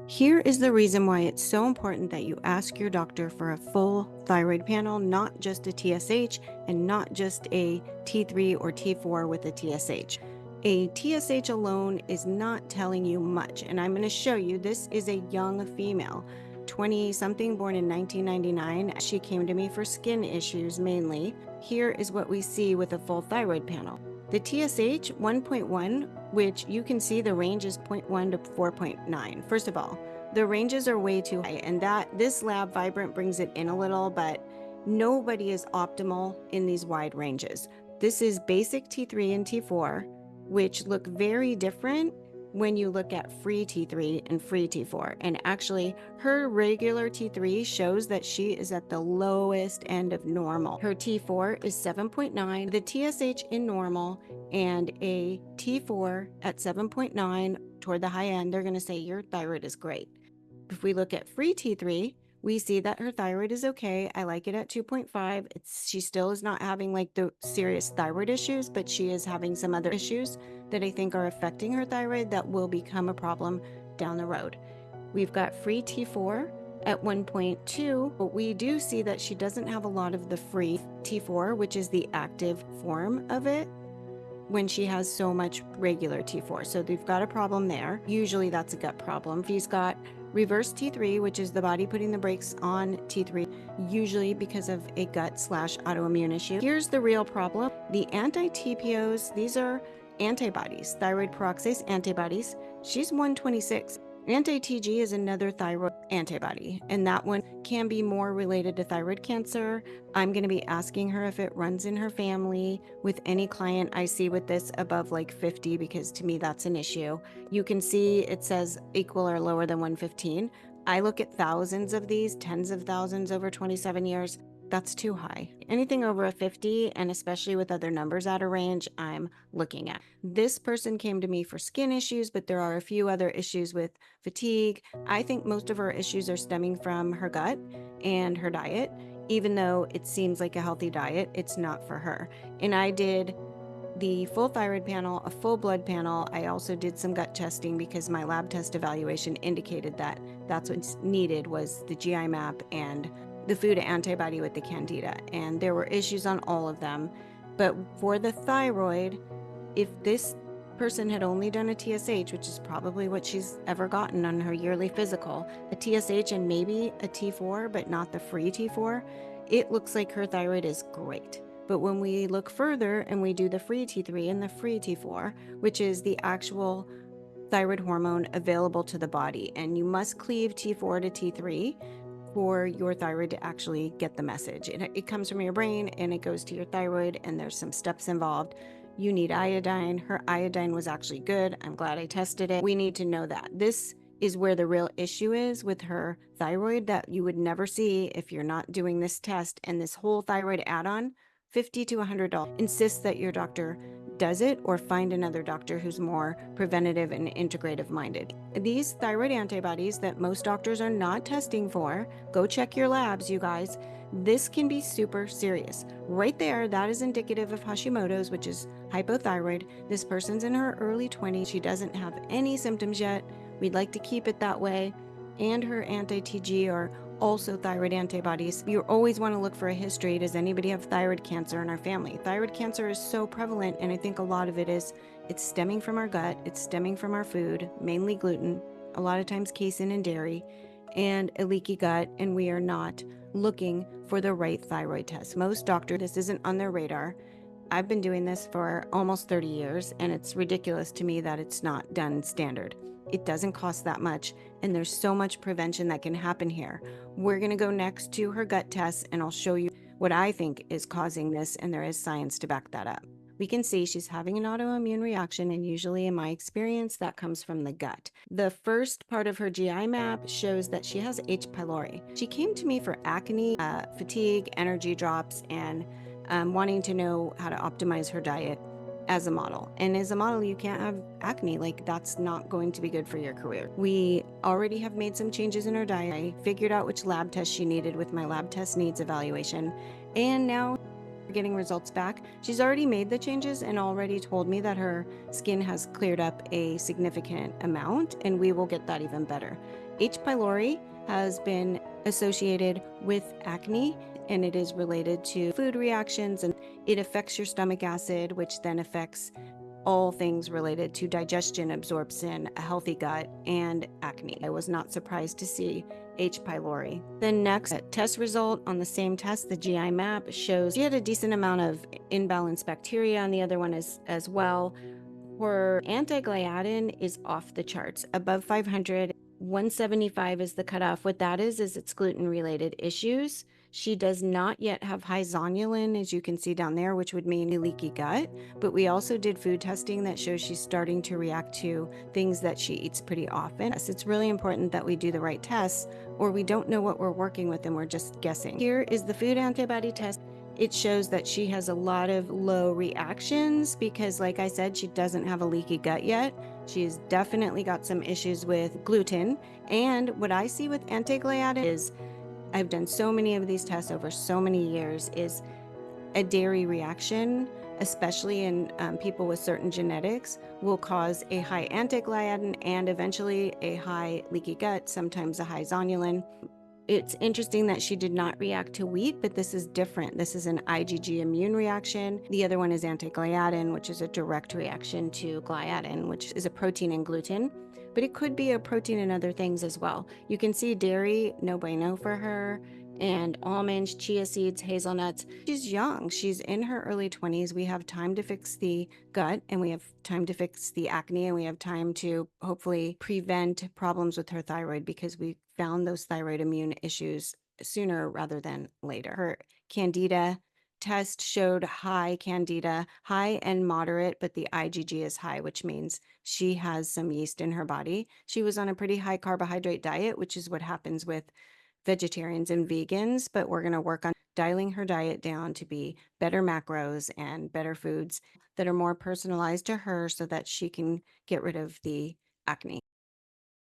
Here is the reason why it's so important that you ask your doctor for a full thyroid panel, not just a TSH and not just a T3 or T4 with a TSH. A TSH alone is not telling you much, and I'm going to show you. This is a young female, 20-something, born in 1999. She came to me for skin issues mainly. Here is what we see with a full thyroid panel. The TSH 1.1, which you can see the range is 0.1 to 4.9. First of all, the ranges are way too high, and this lab vibrant brings it in a little, but nobody is optimal in these wide ranges. This is basic T3 and T4, which look very different when you look at free T3 and free T4. And actually, her regular T3 shows that she is at the lowest end of normal. Her T4 is 7.9, the TSH in normal, and a T4 at 7.9 toward the high end. They're going to say your thyroid is great. If we look at free T3, we see that her thyroid is okay. I like it at 2.5. She still is not having like the serious thyroid issues, but she is having some other issues that I think are affecting her thyroid that will become a problem down the road. We've got free T4 at 1.2, but we do see that she doesn't have a lot of the free T4, which is the active form of it, when she has so much regular T4. So they've got a problem there. Usually that's a gut problem. She's got reverse T3, which is the body putting the brakes on T3, usually because of a gut/autoimmune issue. Here's the real problem. The anti-TPOs, these are antibodies, thyroid peroxidase antibodies. She's 126. Anti-TG is another thyroid antibody, and that one can be more related to thyroid cancer. I'm going to be asking her if it runs in her family with any client I see with this above like 50, because to me that's an issue. You can see it says equal or lower than 115. I look at thousands of these, tens of thousands over 27 years. That's too high. Anything over a 50, and especially with other numbers out of range, I'm looking at. This person came to me for skin issues, but there are a few other issues with fatigue. I think most of her issues are stemming from her gut and her diet. Even though it seems like a healthy diet, it's not for her. And I did the full thyroid panel, a full blood panel. I also did some gut testing because my lab test evaluation indicated that that's what's needed was the GI map and the food antibody with the candida. And there were issues on all of them. But for the thyroid, if this person had only done a TSH, which is probably what she's ever gotten on her yearly physical, a TSH and maybe a T4, but not the free T4, it looks like her thyroid is great. But when we look further and we do the free T3 and the free T4, which is the actual thyroid hormone available to the body, and you must cleave T4 to T3 for your thyroid to actually get the message. It comes from your brain and it goes to your thyroid, and there's some steps involved. You need iodine. Her iodine was actually good. I'm glad I tested it. We need to know that. This is where the real issue is with her thyroid that you would never see if you're not doing this test. And this whole thyroid add-on, $50 to $100. Insist that your doctor does it, or find another doctor who's more preventative and integrative minded. These thyroid antibodies that most doctors are not testing for, go check your labs, you guys. This can be super serious. Right there, that is indicative of Hashimoto's, which is hypothyroid. This person's in her early 20s. She doesn't have any symptoms yet. We'd like to keep it that way. And her anti-TG are also thyroid antibodies. You always want to look for a history. Does anybody have thyroid cancer in our family? Thyroid cancer is so prevalent, and I think a lot of it's stemming from our gut, it's stemming from our food, mainly gluten, a lot of times casein and dairy, and a leaky gut, and we are not looking for the right thyroid test. Most doctors, this isn't on their radar. I've been doing this for almost 30 years, and it's ridiculous to me that it's not done standard. It doesn't cost that much, and there's so much prevention that can happen here. We're going to go next to her gut tests, and I'll show you what I think is causing this, and there is science to back that up. We can see she's having an autoimmune reaction, and usually in my experience, that comes from the gut. The first part of her GI map shows that she has H. pylori. She came to me for acne, fatigue, energy drops, and wanting to know how to optimize her diet as a model. And as a model, you can't have acne. Like, that's not going to be good for your career. We already have made some changes in her diet. I figured out which lab test she needed with my lab test needs evaluation. And now we're getting results back. She's already made the changes and already told me that her skin has cleared up a significant amount, and we will get that even better. H. pylori has been associated with acne, and it is related to food reactions, and it affects your stomach acid, which then affects all things related to digestion, absorption, a healthy gut, and acne. I was not surprised to see H. pylori. The next test result on the same test, the GI map, shows she had a decent amount of imbalanced bacteria on the other one as well. Her anti-gliadin is off the charts, above 500. 175 is the cutoff. What that is it's gluten-related issues. She does not yet have high zonulin, as you can see down there, which would mean a leaky gut. But we also did food testing that shows she's starting to react to things that she eats pretty often. Yes, it's really important that we do the right tests, or we don't know what we're working with and we're just guessing. Here is the food antibody test. It shows that she has a lot of low reactions because, like I said, she doesn't have a leaky gut yet. She's definitely got some issues with gluten. And what I see with anti-gliadin is, I've done so many of these tests over so many years, is a dairy reaction, especially in people with certain genetics, will cause a high anti-gliadin and eventually a high leaky gut, sometimes a high zonulin. It's interesting that she did not react to wheat, but this is different. This is an IgG immune reaction. The other one is anti-gliadin, which is a direct reaction to gliadin, which is a protein in gluten, but it could be a protein in other things as well. You can see dairy, no bueno for her, and almonds, chia seeds, hazelnuts. She's young. She's in her early 20s. We have time to fix the gut, and we have time to fix the acne, and we have time to hopefully prevent problems with her thyroid, because we found those thyroid immune issues sooner rather than later. Her candida test showed high candida, high and moderate, but the IgG is high, which means she has some yeast in her body. She was on a pretty high carbohydrate diet, which is what happens with vegetarians and vegans, but we're going to work on dialing her diet down to be better macros and better foods that are more personalized to her so that she can get rid of the acne.